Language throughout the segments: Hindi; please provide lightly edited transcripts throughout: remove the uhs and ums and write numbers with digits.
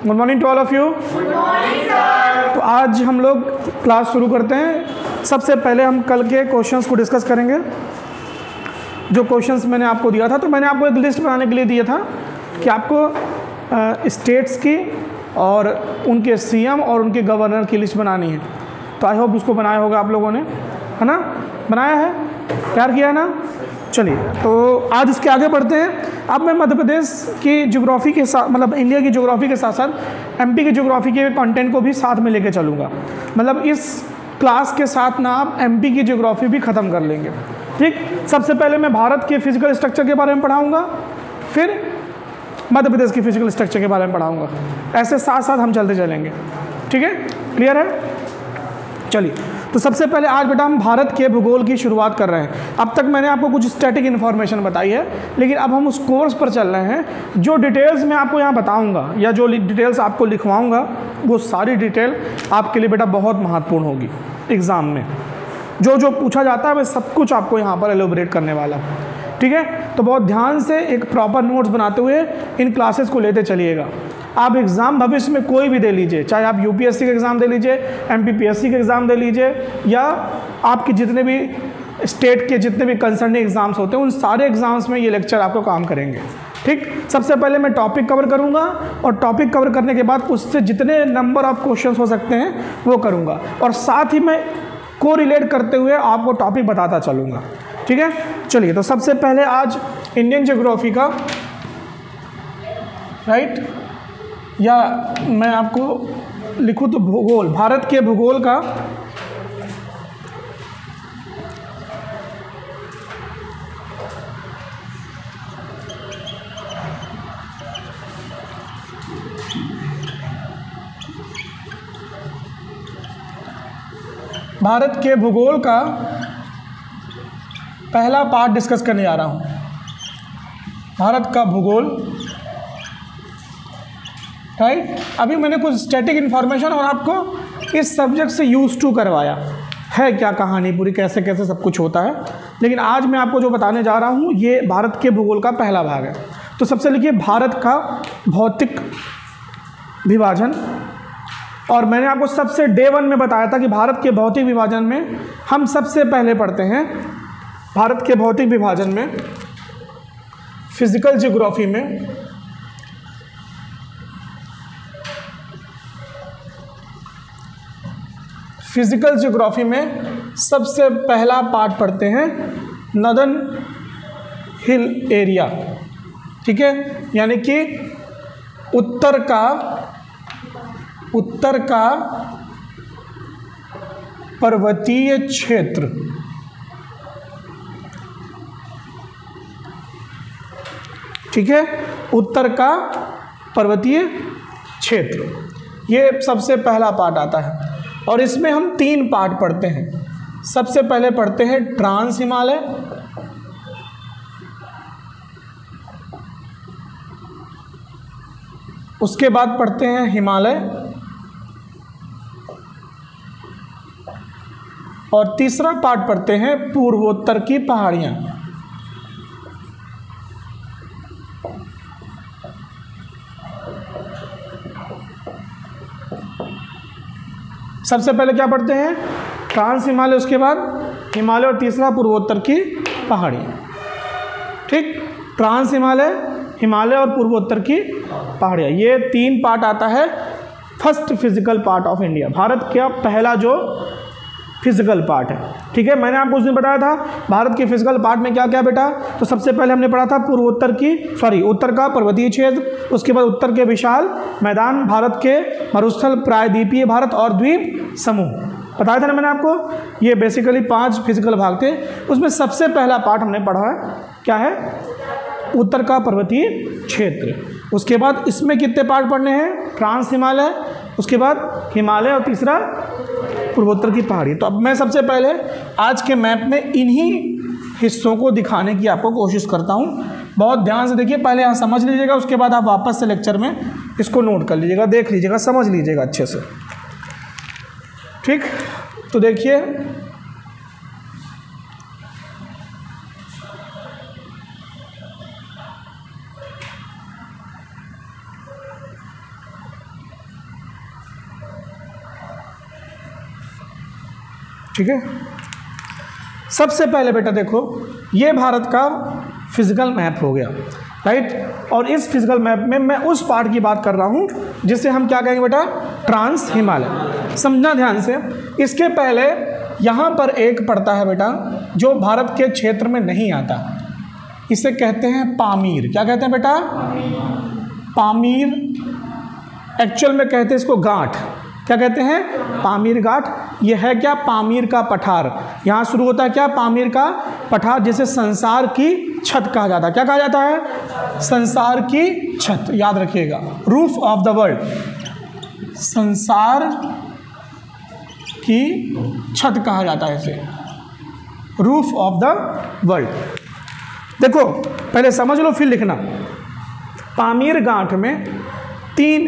Good morning to all of you. तो आज हम लोग क्लास शुरू करते हैं। सबसे पहले हम कल के क्वेश्चंस को डिस्कस करेंगे। जो क्वेश्चंस मैंने आपको दिया था, तो मैंने आपको एक लिस्ट बनाने के लिए दिया था कि आपको स्टेट्स की और उनके सीएम और उनके गवर्नर की लिस्ट बनानी है। तो आई होप उसको बनाया होगा आप लोगों ने, है ना? बनाया है, तैयार किया है ना? चलिए, तो आज इसके आगे बढ़ते हैं। अब मैं मध्य प्रदेश की ज्योग्राफी के साथ, मतलब इंडिया की ज्योग्राफी के साथ साथ एमपी की ज्योग्राफी के कंटेंट को भी साथ में लेके चलूँगा। मतलब इस क्लास के साथ ना आप एमपी की ज्योग्राफी भी ख़त्म कर लेंगे। ठीक, सबसे पहले मैं भारत के फिजिकल स्ट्रक्चर के बारे में पढ़ाऊँगा, फिर मध्य प्रदेश की फिजिकल स्ट्रक्चर के बारे में पढ़ाऊँगा। ऐसे साथ साथ हम चलते चलेंगे। ठीक है, क्लियर है? चलिए, तो सबसे पहले आज बेटा हम भारत के भूगोल की शुरुआत कर रहे हैं। अब तक मैंने आपको कुछ स्टैटिक इन्फॉर्मेशन बताई है, लेकिन अब हम उस कोर्स पर चल रहे हैं। जो डिटेल्स मैं आपको यहाँ बताऊँगा या जो डिटेल्स आपको लिखवाऊँगा, वो सारी डिटेल आपके लिए बेटा बहुत महत्वपूर्ण होगी एग्ज़ाम में। जो जो पूछा जाता है मैं सब कुछ आपको यहाँ पर एलोबरेट करने वाला हूँ। ठीक है, तो बहुत ध्यान से एक प्रॉपर नोट्स बनाते हुए इन क्लासेस को लेते चलिएगा। आप एग्ज़ाम भविष्य में कोई भी दे लीजिए, चाहे आप यूपीएससी का एग्ज़ाम दे लीजिए, एमपीपीएससी का एग्ज़ाम दे लीजिए, या आपके जितने भी स्टेट के जितने भी कंसर्निंग एग्ज़ाम्स होते हैं, उन सारे एग्ज़ाम्स में ये लेक्चर आपको काम करेंगे। ठीक, सबसे पहले मैं टॉपिक कवर करूँगा और टॉपिक कवर करने के बाद उससे जितने नंबर ऑफ क्वेश्चन हो सकते हैं वो करूँगा, और साथ ही मैं को रिलेट करते हुए आपको टॉपिक बताता चलूँगा। ठीक है, चलिए, तो सबसे पहले आज इंडियन ज्योग्राफी का, राइट, या मैं आपको लिखूँ तो भूगोल, भारत के भूगोल का पहला पार्ट डिस्कस करने जा रहा हूँ। भारत का भूगोल, राइट। अभी मैंने कुछ स्टैटिक इन्फॉर्मेशन और आपको इस सब्जेक्ट से यूज टू करवाया है, क्या कहानी पूरी कैसे कैसे सब कुछ होता है। लेकिन आज मैं आपको जो बताने जा रहा हूँ ये भारत के भूगोल का पहला भाग है। तो सबसे लिखिए भारत का भौतिक विभाजन। और मैंने आपको सबसे डे 1 में बताया था कि भारत के भौतिक विभाजन में हम सबसे पहले पढ़ते हैं, भारत के भौतिक विभाजन में फिजिकल ज्योग्राफी में सबसे पहला पार्ट पढ़ते हैं नॉर्दर्न हिल एरिया। ठीक है, यानी कि उत्तर का पर्वतीय क्षेत्र। ठीक है, उत्तर का पर्वतीय क्षेत्र, ये सबसे पहला पार्ट आता है। और इसमें हम 3 पार्ट पढ़ते हैं। सबसे पहले पढ़ते हैं ट्रांस हिमालय, उसके बाद पढ़ते हैं हिमालय, और तीसरा पार्ट पढ़ते हैं पूर्वोत्तर की पहाड़ियाँ। सबसे पहले क्या पढ़ते हैं? ट्रांस हिमालय, उसके बाद हिमालय, और तीसरा पूर्वोत्तर की पहाड़ियाँ। ठीक, ट्रांस हिमालय, हिमालय और पूर्वोत्तर की पहाड़ियाँ, ये 3 पार्ट आता है first physical part of India. Bharat का पहला जो फिजिकल पार्ट है। ठीक है, मैंने आपको उस दिन बताया था भारत के फिजिकल पार्ट में क्या क्या बेटा। तो सबसे पहले हमने पढ़ा था उत्तर का पर्वतीय क्षेत्र, उसके बाद उत्तर के विशाल मैदान, भारत के मरुस्थल, प्रायद्वीपीय भारत और द्वीप समूह बताया था ना मैंने आपको। ये बेसिकली 5 फिजिकल भाग थे। उसमें सबसे पहला पार्ट हमने पढ़ा है, क्या है? उत्तर का पर्वतीय क्षेत्र। उसके बाद इसमें कितने पार्ट पढ़ने हैं? ट्रांस हिमालय, उसके बाद हिमालय, और तीसरा पूर्वोत्तर की पहाड़ी। तो अब मैं सबसे पहले आज के मैप में इन्हीं हिस्सों को दिखाने की आपको कोशिश करता हूँ। बहुत ध्यान से देखिए, पहले यहाँ समझ लीजिएगा, उसके बाद आप वापस से लेक्चर में इसको नोट कर लीजिएगा, देख लीजिएगा, समझ लीजिएगा अच्छे से। ठीक, तो देखिए ठीक है। सबसे पहले बेटा देखो, ये भारत का फिजिकल मैप हो गया, राइट। और इस फिजिकल मैप में मैं उस पार्ट की बात कर रहा हूँ जिसे हम क्या कहेंगे बेटा, ट्रांस हिमालय। समझना ध्यान से। इसके पहले यहाँ पर एक पड़ता है बेटा जो भारत के क्षेत्र में नहीं आता, इसे कहते हैं पामीर। क्या कहते हैं बेटा, पामीर। एक्चुअल में कहते हैं इसको गांठ। क्या कहते हैं, पामीर घाट। ये है क्या, पामीर का पठार। यहाँ शुरू होता है क्या, पामीर का पठार, जिसे संसार की छत कहा जाता है। क्या कहा जाता है, संसार की छत। याद रखिएगा, रूफ ऑफ द वर्ल्ड, संसार की छत कहा जाता है इसे, रूफ ऑफ द वर्ल्ड। देखो पहले समझ लो फिर लिखना। पामीर गांठ में 3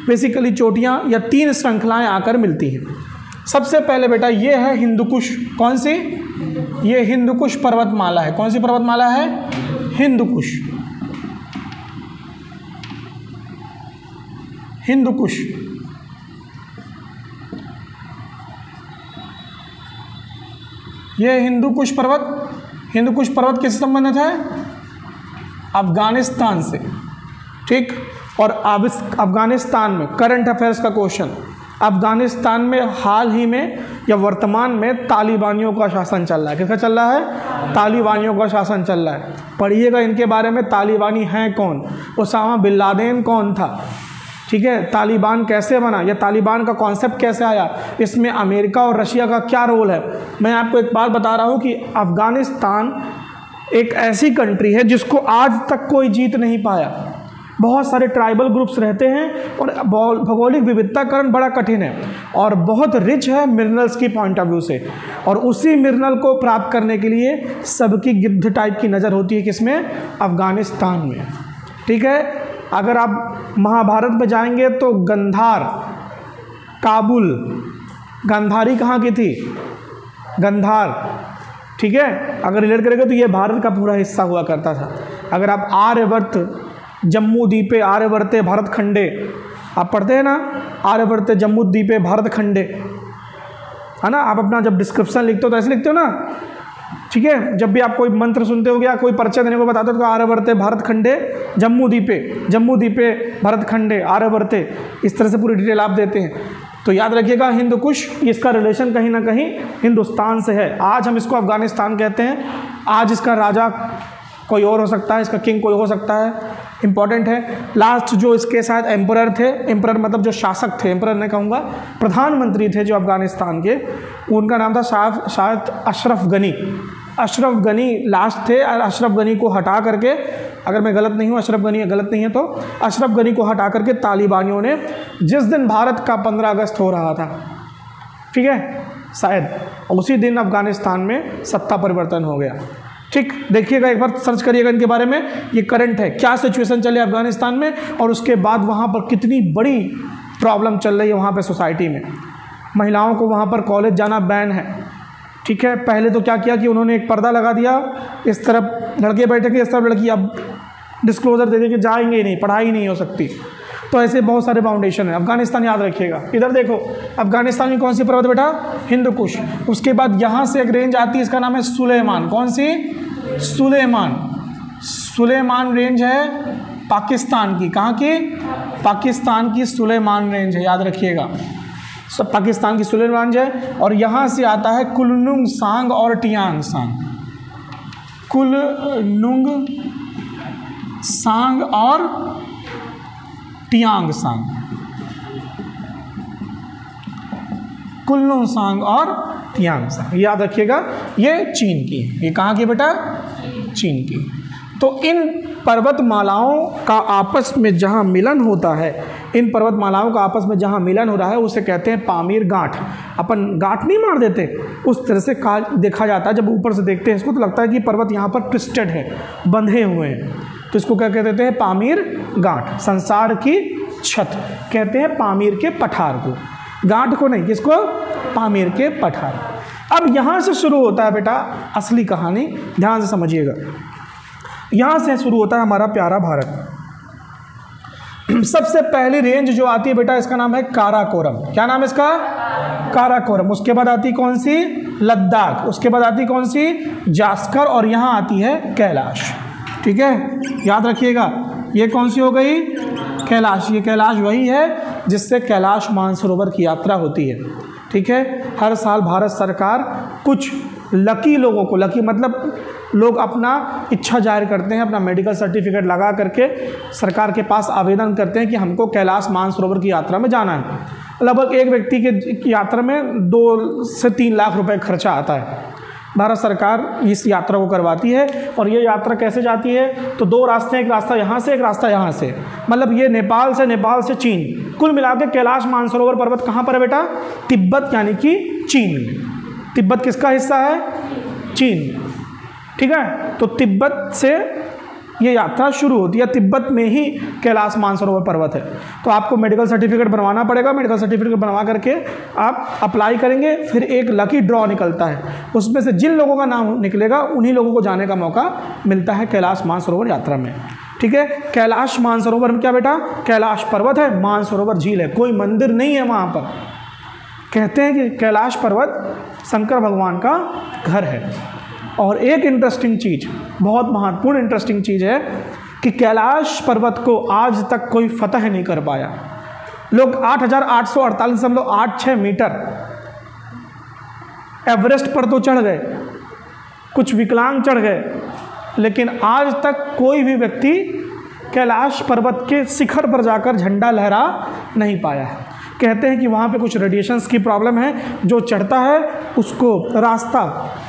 बेसिकली चोटियाँ या 3 श्रृंखलाएं आकर मिलती हैं। सबसे पहले बेटा ये है हिंदुकुश। कौन सी, ये हिंदुकुश पर्वतमाला है। कौन सी पर्वतमाला है, हिंदुकुश। हिंदुकुश। ये हिंदुकुश पर्वत, हिंदुकुश पर्वत किससे संबंधित है, अफगानिस्तान से, ठीक। और अफगानिस्तान में करंट अफेयर्स का क्वेश्चन, अफगानिस्तान में हाल ही में या वर्तमान में तालिबानियों का शासन चल रहा है। किसका चल रहा है, तालिबानियों का शासन चल रहा है। पढ़िएगा इनके बारे में, तालिबानी हैं कौन, ओसामा बिन लादेन कौन था, ठीक है, तालिबान कैसे बना, या तालिबान का कॉन्सेप्ट कैसे आया, इसमें अमेरिका और रशिया का क्या रोल है। मैं आपको एक बात बता रहा हूँ कि अफगानिस्तान एक ऐसी कंट्री है जिसको आज तक कोई जीत नहीं पाया। बहुत सारे ट्राइबल ग्रुप्स रहते हैं और भौगोलिक विविधताकरण बड़ा कठिन है और बहुत रिच है मिनरल्स की पॉइंट ऑफ व्यू से। और उसी मिनरल को प्राप्त करने के लिए सबकी गिद्ध टाइप की नज़र होती है किसमें, अफगानिस्तान में, ठीक है। अगर आप महाभारत में जाएंगे तो गंधार, काबुल, गांधारी कहाँ की थी, गंधार, ठीक है। अगर रिलेट करेंगे तो ये भारत का पूरा हिस्सा हुआ करता था। अगर आप आर्यवर्त, जम्मू द्वीपे आर्यवर्ते भारत खंडे, आप पढ़ते हैं ना, आर्यवर्ते जम्मू द्वीपे भारत खंडे, है ना। आप अपना जब डिस्क्रिप्शन लिखते हो तो ऐसे लिखते हो ना, ठीक है। जब भी आप कोई मंत्र सुनते हो या कोई परिचय देने को बताते हो तो आर्यवर्ते भारत खंडे जम्मू द्वीपे भारत खंडे आर्यवर्ते, इस तरह से पूरी डिटेल आप देते हैं। तो याद रखिएगा हिंदुकुश, इसका रिलेशन कहीं ना कहीं हिंदुस्तान से है। आज हम इसको अफगानिस्तान कहते हैं, आज इसका राजा कोई और हो सकता है, इसका किंग कोई हो सकता है, इंपॉर्टेंट है। लास्ट जो इसके साथ एम्परर थे, एम्परर मतलब जो शासक थे, एम्परर नहीं कहूँगा, प्रधानमंत्री थे जो अफगानिस्तान के, उनका नाम था शायद अशरफ गनी। अशरफ गनी लास्ट थे और अशरफ गनी को हटा करके, अगर मैं गलत नहीं हूँ, अशरफ गनी गलत नहीं है तो अशरफ गनी को हटा करके तालिबानियों ने, जिस दिन भारत का 15 अगस्त हो रहा था, ठीक है, शायद उसी दिन अफगानिस्तान में सत्ता परिवर्तन हो गया, ठीक। देखिएगा एक बार सर्च करिएगा इनके बारे में, ये करंट है, क्या सिचुएशन चली अफगानिस्तान में और उसके बाद वहाँ पर कितनी बड़ी प्रॉब्लम चल रही है वहाँ पे सोसाइटी में। महिलाओं को वहाँ पर कॉलेज जाना बैन है, ठीक है। पहले तो क्या किया कि उन्होंने एक पर्दा लगा दिया, इस तरफ लड़के बैठेंगे, इस तरफ लड़की, अब डिस्क्लोजर दे देंगे, जाएंगे ही नहीं, पढ़ाई नहीं हो सकती। तो ऐसे बहुत सारे फाउंडेशन है। अफगानिस्तान याद रखिएगा। इधर देखो, अफगानिस्तान की कौन सी पर्वत बेटा, हिंदुकुश। उसके बाद यहाँ से एक रेंज आती है, इसका नाम है सुलेमान। कौन सी, सुलेमान। सुलेमान रेंज है पाकिस्तान की, कहाँ की, पाकिस्तान की सुलेमान रेंज है, याद रखिएगा। सब पाकिस्तान की सुलेमान रेंज है। और यहाँ से आता है कुलनुंग सांग और टियांग सांग, कुलनुंग सांग और टियांग सांग, कुलनुंग सांग और टियांग सांग, याद रखिएगा। ये चीन की है, ये कहाँ की बेटा, चीन की। तो इन पर्वतमालाओं का आपस में जहाँ मिलन होता है, इन पर्वतमालाओं का आपस में जहाँ मिलन हो रहा है उसे कहते हैं पामीर गांठ। अपन गांठ नहीं मार देते, उस तरह से देखा जाता है। जब ऊपर से देखते हैं इसको तो लगता है कि पर्वत यहाँ पर ट्विस्टेड है, बंधे हुए हैं, तो इसको क्या कहते हैं, पामीर गांठ। संसार की छत कहते हैं पामीर के पठार को, गांठ को नहीं, किसको, पामीर के पठार। अब यहाँ से शुरू होता है बेटा असली कहानी, ध्यान से समझिएगा। यहाँ से शुरू होता है हमारा प्यारा भारत। सबसे पहली रेंज जो आती है बेटा, इसका नाम है काराकोरम। क्या नाम है इसका, काराकोरम। उसके बाद आती कौन सी, लद्दाख, उसके बाद आती कौन सी, जास्कर, और यहाँ आती है कैलाश। ठीक है, याद रखिएगा, ये कौन सी हो गई, कैलाश। ये कैलाश वही है जिससे कैलाश मानसरोवर की यात्रा होती है। ठीक है, हर साल भारत सरकार कुछ लकी लोगों को, लकी मतलब लोग अपना इच्छा जाहिर करते हैं, अपना मेडिकल सर्टिफिकेट लगा करके सरकार के पास आवेदन करते हैं कि हमको कैलाश मानसरोवर की यात्रा में जाना है। लगभग एक व्यक्ति के यात्रा में 2 से 3 लाख रुपए खर्चा आता है। भारत सरकार इस यात्रा को करवाती है। और ये यात्रा कैसे जाती है, तो 2 रास्ते हैं, एक रास्ता यहाँ से, एक रास्ता यहाँ से, मतलब ये नेपाल से चीन। कुल मिला के कैलाश मानसरोवर पर्वत कहाँ पर है बेटा, तिब्बत यानी कि चीन में। तिब्बत किसका हिस्सा है, चीन। ठीक है, तो तिब्बत से ये यात्रा शुरू होती है, तिब्बत में ही कैलाश मानसरोवर पर्वत है। तो आपको मेडिकल सर्टिफिकेट बनवाना पड़ेगा, मेडिकल सर्टिफिकेट बनवा करके आप अप्लाई करेंगे, फिर एक लकी ड्रॉ निकलता है, उसमें से जिन लोगों का नाम निकलेगा उन्हीं लोगों को जाने का मौका मिलता है कैलाश मानसरोवर यात्रा में। ठीक है, कैलाश मानसरोवर में क्या बेटा, कैलाश पर्वत है, मानसरोवर झील है, कोई मंदिर नहीं है वहाँ पर। कहते हैं कि कैलाश पर्वत शंकर भगवान का घर है। और एक इंटरेस्टिंग चीज़, बहुत महत्वपूर्ण इंटरेस्टिंग चीज़ है कि कैलाश पर्वत को आज तक कोई फतह नहीं कर पाया। लोग 8,848.86 मीटर एवरेस्ट पर तो चढ़ गए, कुछ विकलांग चढ़ गए, लेकिन आज तक कोई भी व्यक्ति कैलाश पर्वत के शिखर पर जाकर झंडा लहरा नहीं पाया है। कहते हैं कि वहाँ पे कुछ रेडिएशंस की प्रॉब्लम है, जो चढ़ता है उसको रास्ता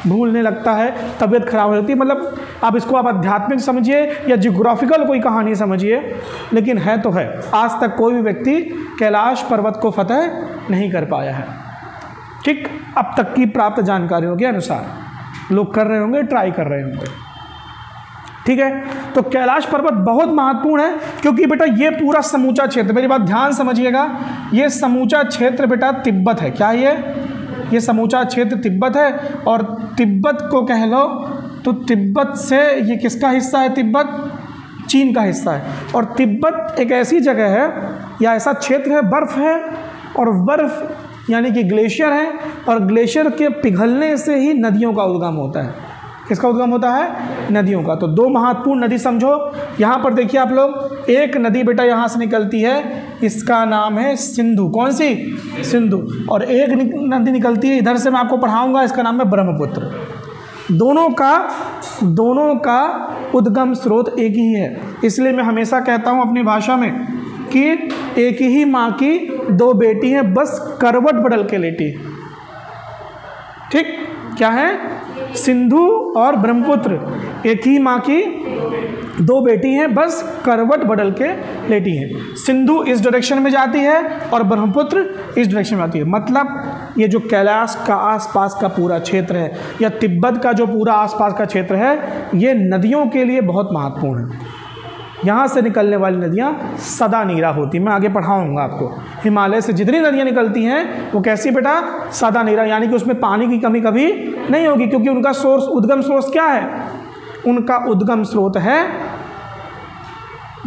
भूलने लगता है, तबीयत खराब हो जाती है। मतलब आप इसको आप आध्यात्मिक समझिए या जियोग्राफिकल कोई कहानी समझिए, लेकिन है तो है। आज तक कोई भी व्यक्ति कैलाश पर्वत को फतह नहीं कर पाया है। ठीक, अब तक की प्राप्त जानकारियों के अनुसार लोग कर रहे होंगे, ट्राई कर रहे होंगे। ठीक है, तो कैलाश पर्वत बहुत महत्वपूर्ण है, क्योंकि बेटा ये पूरा समूचा क्षेत्र, मेरी बात ध्यान समझिएगा, ये समूचा क्षेत्र बेटा तिब्बत है। क्या ये समूचा क्षेत्र तिब्बत है। और तिब्बत को कह लो तो तिब्बत से ये किसका हिस्सा है, तिब्बत चीन का हिस्सा है। और तिब्बत एक ऐसी जगह है या ऐसा क्षेत्र है, बर्फ़ है, और बर्फ़ यानी कि ग्लेशियर है, और ग्लेशियर के पिघलने से ही नदियों का उद्गम होता है। किसका उद्गम होता है, नदियों का। तो 2 महत्वपूर्ण नदी समझो। यहाँ पर देखिए आप लोग, एक नदी बेटा यहाँ से निकलती है, इसका नाम है सिंधु। कौन सी, सिंधु। और एक नदी निकलती है इधर से, मैं आपको पढ़ाऊंगा, इसका नाम है ब्रह्मपुत्र। दोनों का उद्गम स्रोत एक ही है। इसलिए मैं हमेशा कहता हूँ अपनी भाषा में कि एक ही माँ की 2 बेटी हैं, बस करवट बदल के लेटी। ठीक, क्या है, सिंधु और ब्रह्मपुत्र, एक ही माँ की 2 बेटी हैं, बस करवट बदल के लेटी हैं। सिंधु इस डायरेक्शन में जाती है और ब्रह्मपुत्र इस डायरेक्शन में आती है। मतलब ये जो कैलाश का आसपास का पूरा क्षेत्र है, या तिब्बत का जो पूरा आसपास का क्षेत्र है, ये नदियों के लिए बहुत महत्वपूर्ण है। यहाँ से निकलने वाली नदियाँ सदा नीरा होती, मैं आगे पढ़ाऊँगा आपको। हिमालय से जितनी नदियाँ निकलती हैं वो कैसी बेटा, सदा नीरा, यानी कि उसमें पानी की कमी कभी नहीं होगी, क्योंकि उनका सोर्स, उद्गम स्रोत क्या है, उनका उद्गम स्रोत है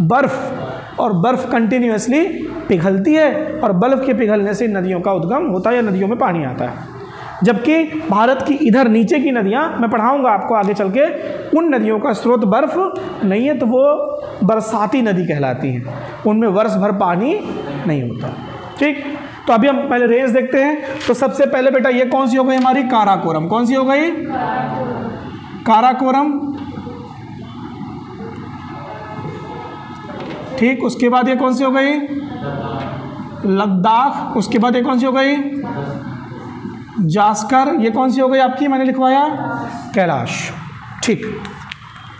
बर्फ़। और बर्फ़ कंटिन्यूसली पिघलती है, और बर्फ़ के पिघलने से नदियों का उद्गम होता है या नदियों में पानी आता है। जबकि भारत की इधर नीचे की नदियाँ, मैं पढ़ाऊंगा आपको आगे चल के, उन नदियों का स्रोत बर्फ़ नहीं है, तो वो बरसाती नदी कहलाती हैं, उनमें वर्ष भर पानी नहीं होता। ठीक, तो अभी हम पहले रेंज देखते हैं। तो सबसे पहले बेटा ये कौन सी हो गई हमारी, काराकोरम। कौन सी हो गई, काराकोरम। ठीक, उसके बाद ये कौन सी हो गई, लद्दाख। उसके बाद ये कौन सी हो गई, जास्कर। ये कौन सी हो गई आपकी, मैंने लिखवाया कैलाश। ठीक,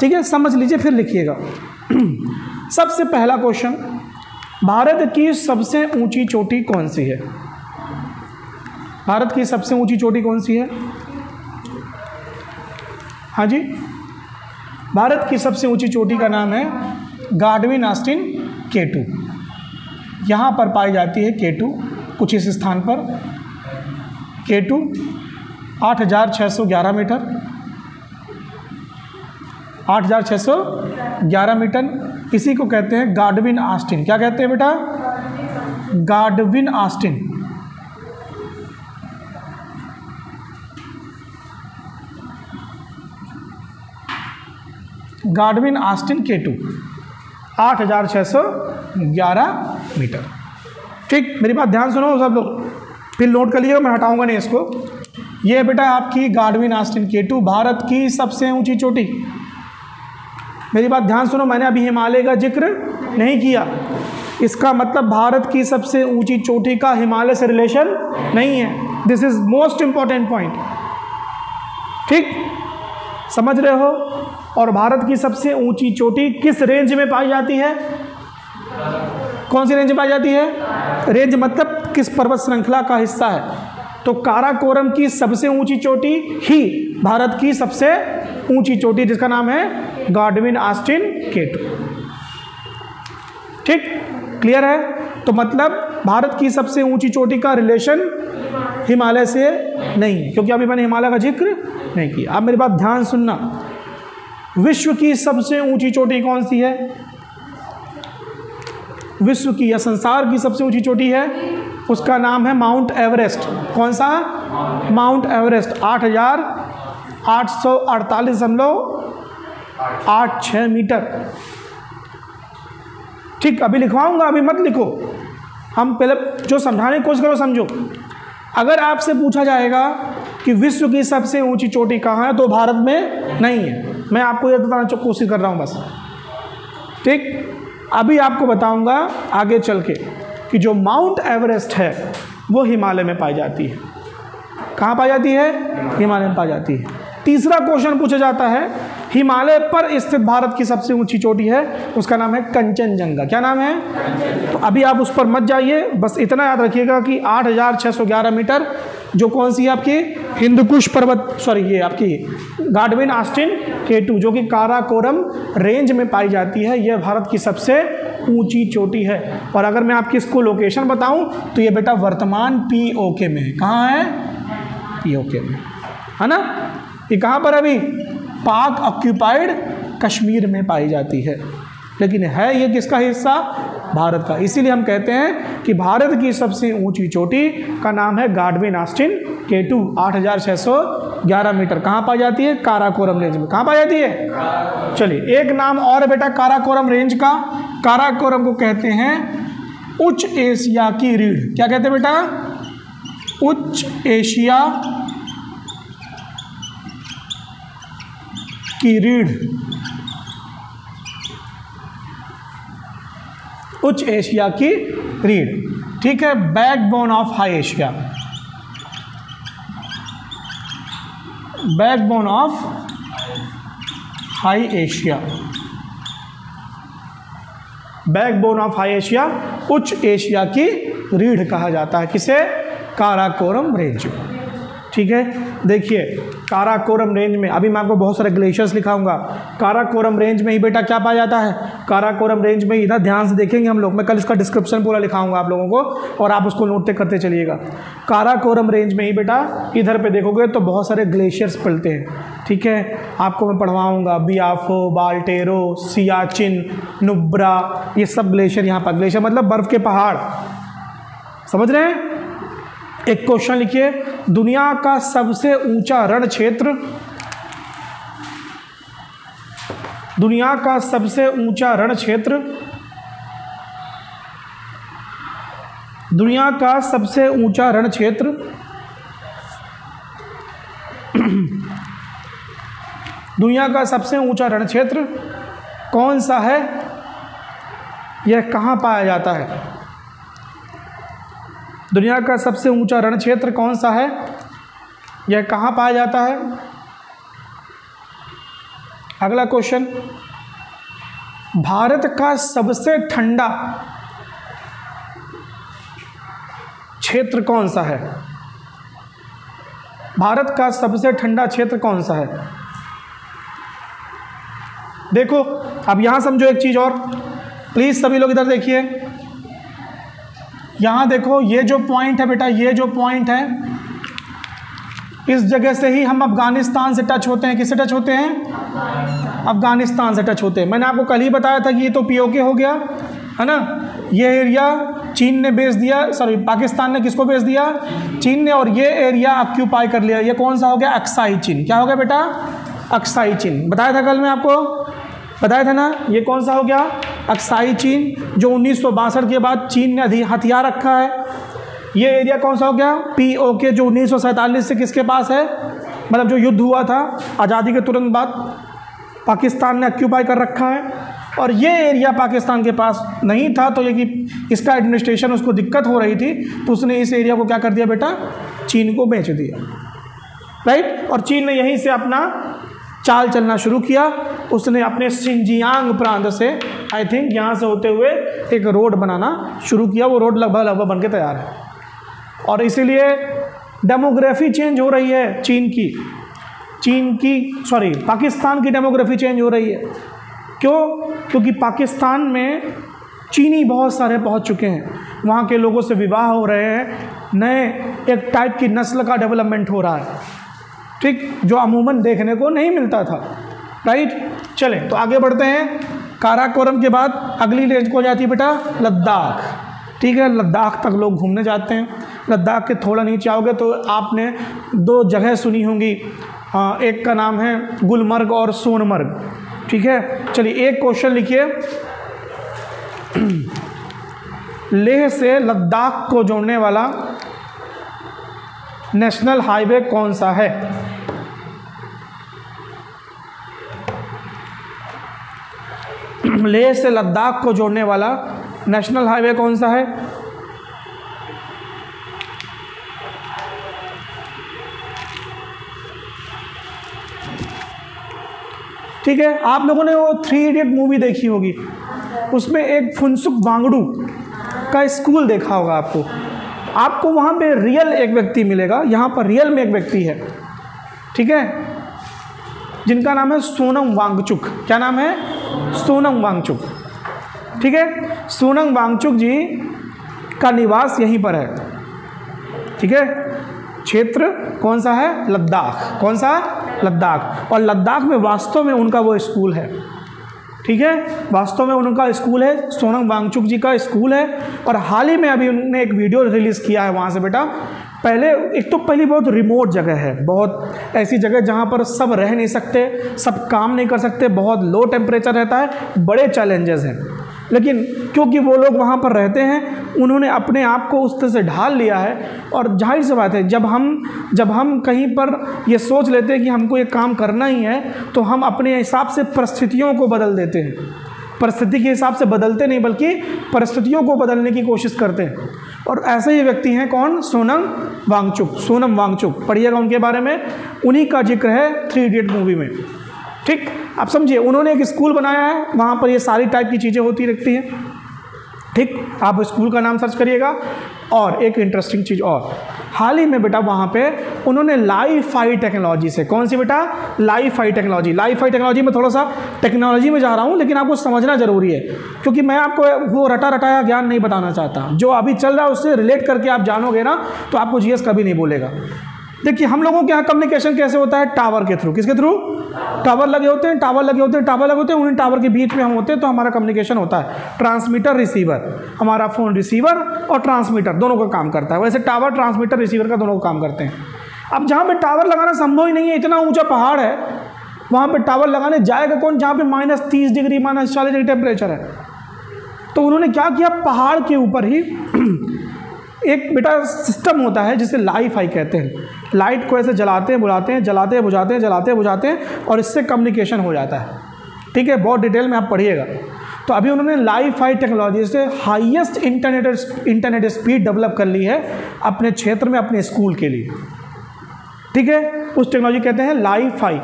ठीक है, समझ लीजिए फिर लिखिएगा। सबसे पहला क्वेश्चन, भारत की सबसे ऊंची चोटी कौन सी है? भारत की सबसे ऊंची चोटी कौन सी है? हाँ जी, भारत की सबसे ऊंची चोटी का नाम है गाडविन ऑस्टिन K2। यहाँ पर पाई जाती है K2, कुछ इस स्थान पर K2 8,611 मीटर, 8,611 मीटर। इसी को कहते हैं गाडविन ऑस्टिन। क्या कहते हैं बेटा, Godwin Austen. Godwin Austen K2 8611 metre. ठीक, मेरी बात ध्यान सुनो सब लोग, फिर नोट कर लीजिएगा, मैं हटाऊंगा नहीं इसको। ये बेटा आपकी गाडविन ऑस्टिन K2 भारत की सबसे ऊंची चोटी। मेरी बात ध्यान सुनो, मैंने अभी हिमालय का जिक्र नहीं किया, इसका मतलब भारत की सबसे ऊंची चोटी का हिमालय से रिलेशन नहीं है। This is most important point. ठीक, समझ रहे हो? और भारत की सबसे ऊंची चोटी किस रेंज में पाई जाती है? कौन सी रेंज में पाई जाती है? रेंज मतलब किस पर्वत श्रृंखला का हिस्सा है। तो काराकोरम की सबसे ऊंची चोटी ही भारत की सबसे ऊंची चोटी, जिसका नाम है गाडविन ऑस्टिन K2। ठीक, क्लियर है? तो मतलब भारत की सबसे ऊंची चोटी का रिलेशन हिमालय से नहीं है, क्योंकि अभी मैंने हिमालय का जिक्र नहीं किया। अब मेरी बात ध्यान सुनना, विश्व की सबसे ऊंची चोटी कौन सी है? विश्व की या संसार की सबसे ऊंची चोटी है, उसका नाम है माउंट एवरेस्ट। कौन सा? Mount Everest 8848.86 metre. ठीक, अभी लिखवाऊंगा, अभी मत लिखो, हम पहले जो समझाने की कोशिश करो समझो। अगर आपसे पूछा जाएगा कि विश्व की सबसे ऊंची चोटी कहाँ है, तो भारत में नहीं है। मैं आपको ये बताने की कोशिश कर रहा हूँ बस। ठीक, अभी आपको बताऊंगा आगे चल के कि जो माउंट एवरेस्ट है वो हिमालय में पाई जाती है। कहाँ पाई जाती है? हिमालय में पाई जाती है। तीसरा क्वेश्चन पूछा जाता है, हिमालय पर स्थित भारत की सबसे ऊंची चोटी है, उसका नाम है कंचनजंगा। क्या नाम है? तो अभी आप उस पर मत जाइए, बस इतना याद रखिएगा कि 8611 मीटर, जो कौन सी है आपकी हिंदुकुश पर्वत, सॉरी ये आपकी गाडविन ऑस्टिन K2, जो कि काराकोरम रेंज में पाई जाती है, यह भारत की सबसे ऊंची चोटी है। और अगर मैं आपकी इसको लोकेशन बताऊं तो ये बेटा वर्तमान POK में है। कहाँ है? POK में है ना। ये कहाँ पर अभी? पाक ऑक्यूपाइड कश्मीर में पाई जाती है, लेकिन है ये किसका हिस्सा? भारत का। इसीलिए हम कहते हैं कि भारत की सबसे ऊंची चोटी का नाम है गाडविन ऑस्टिन K2 8611 मीटर। कहाँ पाई जाती है? काराकोरम रेंज में। कहाँ पाई जाती है? चलिए, एक नाम और है बेटा काराकोरम रेंज का। काराकोरम को कहते हैं उच्च एशिया की रीढ़। क्या कहते हैं बेटा? उच्च एशिया की रीढ़। उच्च एशिया की रीढ़, ठीक है, backbone of high Asia. Backbone of high Asia. Backbone of high Asia, उच्च एशिया की रीढ़ कहा जाता है किसे? काराकोरम रेंज। ठीक है, देखिए काराकोरम रेंज में अभी मैं आपको बहुत सारे ग्लेशियर्स लिखाऊंगा। काराकोरम रेंज में ही बेटा क्या पाया जाता है? काराकोरम रेंज में, इधर ध्यान से देखेंगे हम लोग, मैं कल इसका डिस्क्रिप्शन पूरा लिखाऊंगा आप लोगों को और आप उसको नोट करते चलिएगा। काराकोरम रेंज में ही बेटा इधर पे देखोगे तो बहुत सारे ग्लेशियर्स मिलते हैं। ठीक है, आपको मैं पढ़वाऊँगा बियाफो, बाल्टेरो, सियाचिन, नुब्रा, ये सब ग्लेशियर यहाँ पर। ग्लेशियर मतलब बर्फ़ के पहाड़, समझ रहे हैं? एक क्वेश्चन लिखिए, दुनिया का सबसे ऊंचा रण क्षेत्र, दुनिया का सबसे ऊंचा रण क्षेत्र, दुनिया का सबसे ऊंचा रण क्षेत्र दुनिया का सबसे ऊंचा रण क्षेत्र कौन सा है? यह कहाँ पाया जाता है? दुनिया का सबसे ऊंचा रण क्षेत्र कौन सा है? यह कहाँ पाया जाता है? अगला क्वेश्चन, भारत का सबसे ठंडा क्षेत्र कौन सा है? भारत का सबसे ठंडा क्षेत्र कौन सा है? देखो अब यहां समझो एक चीज और, प्लीज सभी लोग इधर देखिए, यहाँ देखो ये जो पॉइंट है बेटा, ये जो पॉइंट है, इस जगह से ही हम अफगानिस्तान से टच होते हैं। किससे टच होते हैं? अफगानिस्तान से टच होते हैं। मैंने आपको कल ही बताया था कि ये तो POK हो गया है ना। ये एरिया चीन ने बेच दिया, सॉरी पाकिस्तान ने किसको बेच दिया? चीन ने। और ये एरिया ऑक्यूपाई कर लिया। ये कौन सा हो गया? अक्साई चीन। क्या हो गया बेटा? अक्साई चीन। बताया था कल मैं आपको, बताया था ना, ये कौन सा हो गया, अक्साई चीन, जो 1962 के बाद चीन ने हथियार रखा है। ये एरिया कौन सा हो गया, POK, जो 1947 से किसके पास है, मतलब जो युद्ध हुआ था आज़ादी के तुरंत बाद पाकिस्तान ने ऑक्यूपाई कर रखा है। और ये एरिया पाकिस्तान के पास नहीं था, तो ये कि इसका एडमिनिस्ट्रेशन उसको दिक्कत हो रही थी, तो उसने इस एरिया को क्या कर दिया बेटा, चीन को बेच दिया, राइट। और चीन ने यहीं से अपना चाल चलना शुरू किया। उसने अपने सिंजियांग प्रांत से, आई थिंक यहाँ से होते हुए एक रोड बनाना शुरू किया। वो रोड लगभग बन के तैयार है। और इसीलिए डेमोग्राफी चेंज हो रही है पाकिस्तान की डेमोग्राफी चेंज हो रही है। क्यों? क्योंकि पाकिस्तान में चीनी बहुत सारे पहुंच चुके हैं, वहाँ के लोगों से विवाह हो रहे हैं, नए एक टाइप की नस्ल का डेवलपमेंट हो रहा है, ठीक, जो अमूमन देखने को नहीं मिलता था, राइट। चलें तो आगे बढ़ते हैं। काराकोरम के बाद अगली रेंज को हो जाती है बेटा लद्दाख, ठीक है। लद्दाख तक लोग घूमने जाते हैं। लद्दाख के थोड़ा नीचे आओगे तो आपने 2 जगह सुनी होंगी, एक का नाम है गुलमर्ग और सोनमर्ग, ठीक है। चलिए एक क्वेश्चन लिखिए, लेह से लद्दाख को जोड़ने वाला नेशनल हाईवे कौन सा है? लेह से लद्दाख को जोड़ने वाला नेशनल हाईवे कौन सा है? ठीक है, आप लोगों ने वो 3 इडियट मूवी देखी होगी, उसमें एक फुनसुक वांगडू का स्कूल देखा होगा आपको वहाँ पे रियल एक व्यक्ति मिलेगा, यहाँ पर रियल में एक व्यक्ति है, ठीक है, जिनका नाम है सोनम वांगचुक। क्या नाम है? सोनम वांगचुक, ठीक है। सोनम वांगचुक जी का निवास यहीं पर है, ठीक है। क्षेत्र कौन सा है? लद्दाख। कौन सा? लद्दाख। और लद्दाख में वास्तव में उनका वो स्कूल है, ठीक है, वास्तव में उनका स्कूल है, सोनम वांगचुक जी का स्कूल है। और हाल ही में अभी उन्होंने एक वीडियो रिलीज़ किया है वहाँ से बेटा। पहली बहुत रिमोट जगह है, बहुत ऐसी जगह जहाँ पर सब रह नहीं सकते, सब काम नहीं कर सकते, बहुत लो टेम्परेचर रहता है, बड़े चैलेंजेस हैं। लेकिन क्योंकि वो लोग वहाँ पर रहते हैं, उन्होंने अपने आप को उस तरह से ढाल लिया है। और जाहिर सी बात है, जब हम कहीं पर ये सोच लेते हैं कि हमको ये काम करना ही है, तो हम अपने हिसाब से परिस्थितियों को बदल देते हैं। परिस्थिति के हिसाब से बदलते नहीं, बल्कि परिस्थितियों को बदलने की कोशिश करते हैं। और ऐसे ही व्यक्ति हैं कौन? सोनम वांगचुक। पढ़िएगा उनके बारे में, उन्हीं का जिक्र है 3 इडियट मूवी में, ठीक। आप समझिए, उन्होंने एक स्कूल बनाया है, वहाँ पर ये सारी टाइप की चीज़ें होती रहती हैं, ठीक। आप स्कूल का नाम सर्च करिएगा। और एक इंटरेस्टिंग चीज़ और, हाल ही में बेटा वहाँ पे उन्होंने लाईफाई टेक्नोलॉजी से, कौन सी बेटा? लाईफाई टेक्नोलॉजी में थोड़ा सा टेक्नोलॉजी में जा रहा हूँ, लेकिन आपको समझना ज़रूरी है, क्योंकि मैं आपको वो रटाया ज्ञान नहीं बताना चाहता। जो अभी चल रहा है उससे रिलेट करके आप जानोगे ना, तो आपको GS कभी नहीं बोलेगा। देखिए, हम लोगों के यहाँ कम्युनिकेशन कैसे होता है? टावर के थ्रू। किसके थ्रू? टावर लगे होते हैं, उन्हीं टावर के बीच में हम होते हैं, तो हमारा कम्युनिकेशन होता है। ट्रांसमीटर रिसीवर, हमारा फ़ोन रिसीवर और ट्रांसमीटर दोनों का काम करता है। वैसे टावर ट्रांसमीटर रिसीवर का दोनों का काम करते हैं। अब जहाँ पे टावर लगाना संभव ही नहीं है, इतना ऊंचा पहाड़ है, वहाँ पे टावर लगाने जाएगा कौन? जहाँ पे -30 डिग्री -40 डिग्री टेम्परेचर है। तो उन्होंने क्या किया, पहाड़ के ऊपर ही एक बेटा सिस्टम होता है जिसे लाईफाई कहते हैं। लाइट को ऐसे जलाते हैं बुझाते हैं और इससे कम्युनिकेशन हो जाता है, ठीक है। बहुत डिटेल में आप पढ़िएगा। तो अभी उन्होंने लाईफाई टेक्नोलॉजी से हाईएस्ट इंटरनेट स्पीड डेवलप कर ली है अपने क्षेत्र में, अपने स्कूल के लिए, ठीक है। उस टेक्नोलॉजी कहते हैं लाईफाई।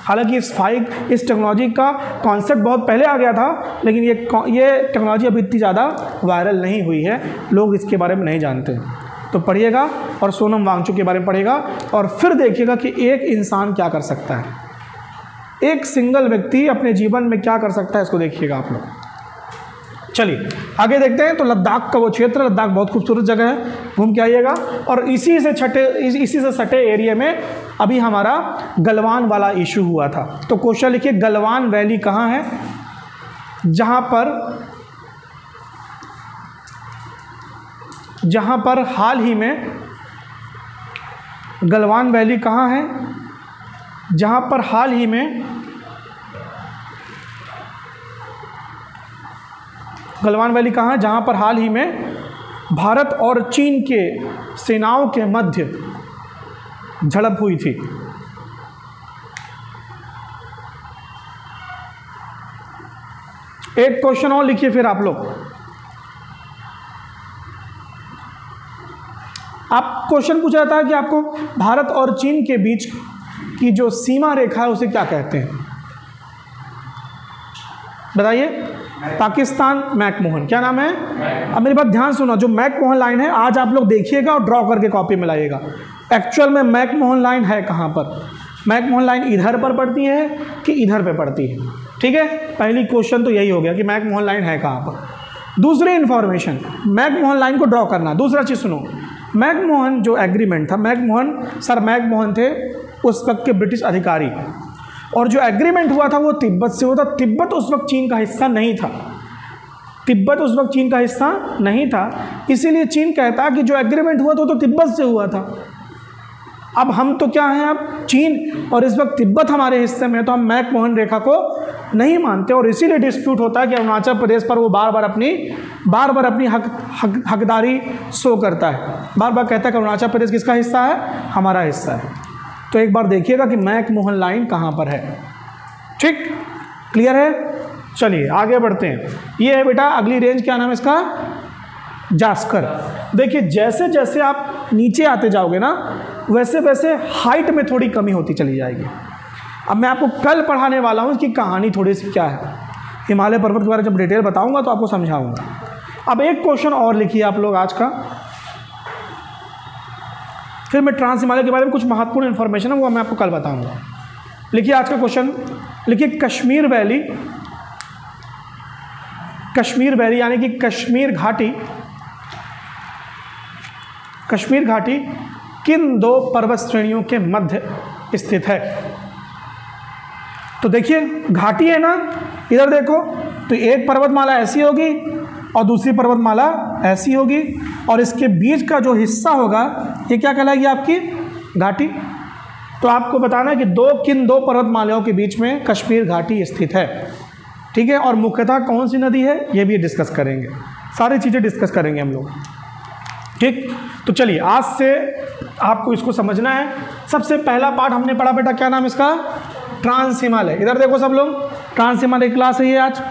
हालांकि इस टेक्नोलॉजी का कॉन्सेप्ट बहुत पहले आ गया था, लेकिन ये टेक्नोलॉजी अभी इतनी ज़्यादा वायरल नहीं हुई है, लोग इसके बारे में नहीं जानते। तो पढ़िएगा और सोनम वांगचुक के बारे में पढ़िएगा, और फिर देखिएगा कि एक इंसान क्या कर सकता है, एक सिंगल व्यक्ति अपने जीवन में क्या कर सकता है, इसको देखिएगा आप लोग। चलिए आगे देखते हैं। तो लद्दाख का वो क्षेत्र, लद्दाख बहुत खूबसूरत जगह है, घूम के आइएगा। और इसी से सटे एरिया में अभी हमारा गलवान वाला इशू हुआ था। तो क्वेश्चन लिखिए, गलवान वैली कहाँ है? जहाँ पर हाल ही में गलवान वैली कहाँ है? जहाँ पर हाल ही में गलवान वैली कहाँ है? जहाँ पर हाल ही में भारत और चीन के सेनाओं के मध्य झड़प हुई थी। एक क्वेश्चन और लिखिए फिर आप लोग। आप क्वेश्चन पूछा जाता है कि आपको भारत और चीन के बीच की जो सीमा रेखा है उसे क्या कहते हैं? बताइए। पाकिस्तान मैकमोहन, क्या नाम है? अब मेरी बात ध्यान सुनो, जो मैकमोहन लाइन है आज आप लोग देखिएगा और ड्रॉ करके कॉपी में लाइएगा। एक्चुअल में मैकमोहन लाइन है कहाँ पर? मैकमोहन लाइन इधर पर पड़ती है कि इधर पे पड़ती है? ठीक है, पहली क्वेश्चन तो यही हो गया कि मैकमोहन लाइन है कहाँ पर। दूसरी इन्फॉर्मेशन, मैकमोहन लाइन को ड्रॉ करना। दूसरा चीज़ सुनो, मैकमोहन जो एग्रीमेंट था, सर मैकमोहन थे उस वक्त के ब्रिटिश अधिकारी, और जो एग्रीमेंट हुआ था वो तिब्बत से हुआ था। तिब्बत उस वक्त चीन का हिस्सा नहीं था। तिब्बत उस वक्त चीन का हिस्सा नहीं था, इसीलिए चीन कहता कि जो एग्रीमेंट हुआ था तो तिब्बत से हुआ था। अब हम तो क्या हैं, अब चीन, और इस वक्त तिब्बत हमारे हिस्से में है, तो हम मैकमोहन रेखा को नहीं मानते, और इसीलिए डिस्प्यूट होता है कि अरुणाचल प्रदेश पर वो बार बार अपनी हकदारी शो करता है, बार बार कहता है कि अरुणाचल प्रदेश किसका हिस्सा है? हमारा हिस्सा है। तो एक बार देखिएगा कि मैकमोहन लाइन कहाँ पर है। ठीक, क्लियर है? चलिए आगे बढ़ते हैं। ये है बेटा अगली रेंज, क्या नाम है इसका? जास्कर। देखिए जैसे जैसे आप नीचे आते जाओगे ना, वैसे वैसे हाइट में थोड़ी कमी होती चली जाएगी। अब मैं आपको कल पढ़ाने वाला हूँ इसकी कहानी थोड़ी सी क्या है, हिमालय पर्वत के बारे में जब डिटेल बताऊँगा तो आपको समझाऊँगा। अब एक क्वेश्चन और लिखिए आप लोग आज का, फिर मैं ट्रांस हिमालय के बारे में कुछ महत्वपूर्ण इन्फॉर्मेशन है वो मैं आपको कल बताऊँगा। लिखिए आज का क्वेश्चन, लिखिए कश्मीर वैली यानी कि कश्मीर घाटी किन दो पर्वत श्रेणियों के मध्य स्थित है? तो देखिए घाटी है ना, इधर देखो, तो एक पर्वतमाला ऐसी होगी और दूसरी पर्वतमाला ऐसी होगी, और इसके बीच का जो हिस्सा होगा ये क्या कहलाएगी? आपकी घाटी। तो आपको बताना है कि किन दो पर्वतमालाओं के बीच में कश्मीर घाटी स्थित है। ठीक है, और मुख्यतः कौन सी नदी है ये भी डिस्कस करेंगे, सारी चीज़ें डिस्कस करेंगे हम लोग। ठीक, तो चलिए आज से आपको इसको समझना है। सबसे पहला पार्ट हमने पढ़ा बेटा, क्या नाम इसका? ट्रांस हिमालय। इधर देखो सब लोग, ट्रांस हिमालय क्लास है ये आज।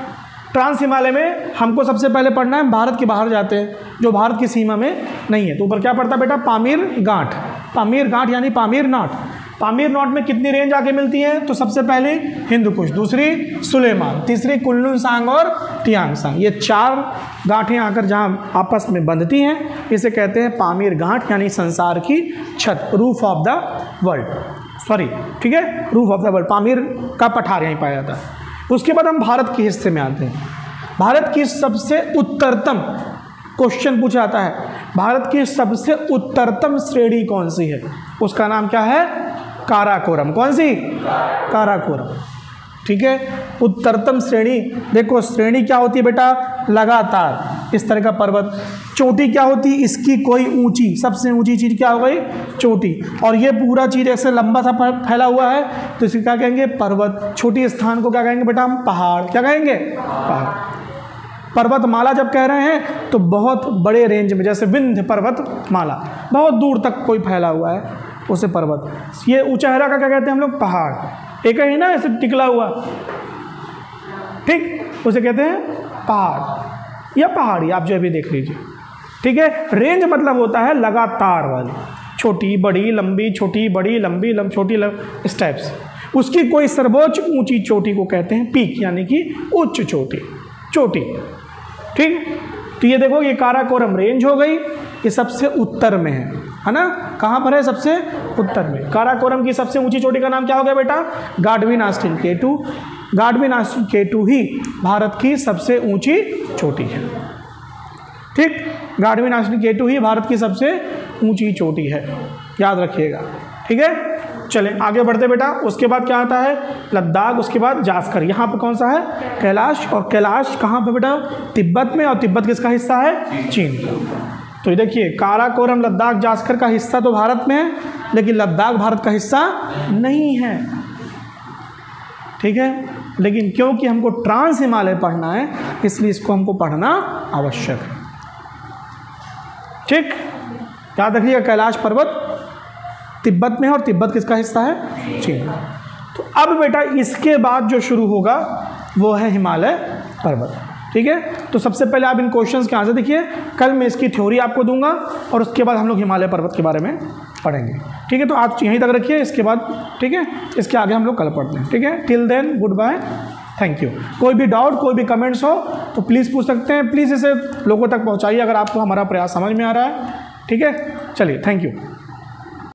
ट्रांस हिमालय में हमको सबसे पहले पढ़ना है, भारत के बाहर जाते हैं जो भारत की सीमा में नहीं है, तो ऊपर क्या पड़ता है बेटा? पामीर गांठ यानी पामीर नॉट। पामीर नॉट में कितनी रेंज आके मिलती है? तो सबसे पहले हिंदू कुश, दूसरी सुलेमान, तीसरी कुल्लुनसांग और तियांगसांग। ये चार गांठें आकर जहाँ आपस में बंधती हैं इसे कहते हैं पामीर गांठ, यानी संसार की छत, roof of the world. Sorry, ठीक है, roof of the world, Pamir का पठार यहीं पाया जाता है। उसके बाद हम भारत के हिस्से में आते हैं। भारत की सबसे उत्तरतम, क्वेश्चन पूछा जाता है, भारत की सबसे उत्तरतम श्रेणी कौन सी है? उसका नाम क्या है? काराकोरम। कौन सी? काराकोरम। ठीक है, उत्तरतम श्रेणी। देखो श्रेणी क्या होती है बेटा? लगातार इस तरह का पर्वत। चोटी क्या होती है? इसकी कोई ऊंची, सबसे ऊंची चीज़ क्या हो गई? चोटी। और ये पूरा चीज़ ऐसे लंबा सा फैला हुआ है तो इसे क्या कहेंगे? पर्वत। छोटी स्थान को क्या कहेंगे बेटा? हम पहाड़। क्या कहेंगे? पहाड़। पर्वतमाला जब कह रहे हैं तो बहुत बड़े रेंज में, जैसे विंध्य पर्वतमाला बहुत दूर तक कोई फैला हुआ है उसे पर्वत। ये ऊंचाईरा का क्या कहते हैं हम लोग? पहाड़। एक ही ना ऐसे टिकला हुआ, ठीक, उसे कहते हैं पहाड़ या पहाड़ी, आप जो भी देख लीजिए। ठीक है, रेंज मतलब होता है लगातार वाली, छोटी बड़ी लंबी, छोटी बड़ी लंबी छोटी इस टाइप से। उसकी कोई सर्वोच्च ऊंची चोटी को कहते हैं पीक, यानी कि उच्च चोटी। ठीक, तो ये देखो ये काराकोरम रेंज हो गई, ये सबसे उत्तर में है ना? कहाँ पर है? सबसे उत्तर में। काराकोरम की सबसे ऊंची चोटी का नाम क्या हो गया बेटा? Godwin Austen K2। गाडविन Austen K2 ही भारत की सबसे ऊंची चोटी है। ठीक, गाडविन ऑस्टिन K2 ही भारत की सबसे ऊंची चोटी है, याद रखिएगा। ठीक है, चलें आगे बढ़ते बेटा। उसके बाद क्या आता है? लद्दाख, उसके बाद जास्कर। यहाँ पे कौन सा है? कैलाश। और कैलाश कहाँ पे बेटा? तिब्बत में। और तिब्बत किसका हिस्सा है? चीन। तो ये देखिए काराकोरम, लद्दाख, जास्कर का हिस्सा तो भारत में है, लेकिन लद्दाख भारत का हिस्सा नहीं है। ठीक है। लेकिन क्योंकि हमको ट्रांस हिमालय पढ़ना है इसलिए इसको हमको पढ़ना आवश्यक है। ठीक, याद रखिएगा कैलाश पर्वत तिब्बत में है और तिब्बत किसका हिस्सा है? चीन। तो अब बेटा इसके बाद जो शुरू होगा वो है हिमालय पर्वत। ठीक है, तो सबसे पहले आप इन क्वेश्चंस के आंसर देखिए। कल मैं इसकी थ्योरी आपको दूंगा और उसके बाद हम लोग हिमालय पर्वत के बारे में पढ़ेंगे। ठीक है, तो आज यहीं तक रखिए, इसके बाद ठीक है इसके आगे हम लोग कल पढ़ते हैं। ठीक है, till then goodbye, thank you. कोई भी डाउट कोई भी कमेंट्स हो तो प्लीज़ पूछ सकते हैं। प्लीज़ इसे लोगों तक पहुँचाइए अगर आपको हमारा प्रयास समझ में आ रहा है। ठीक है, चलिए, थैंक यू।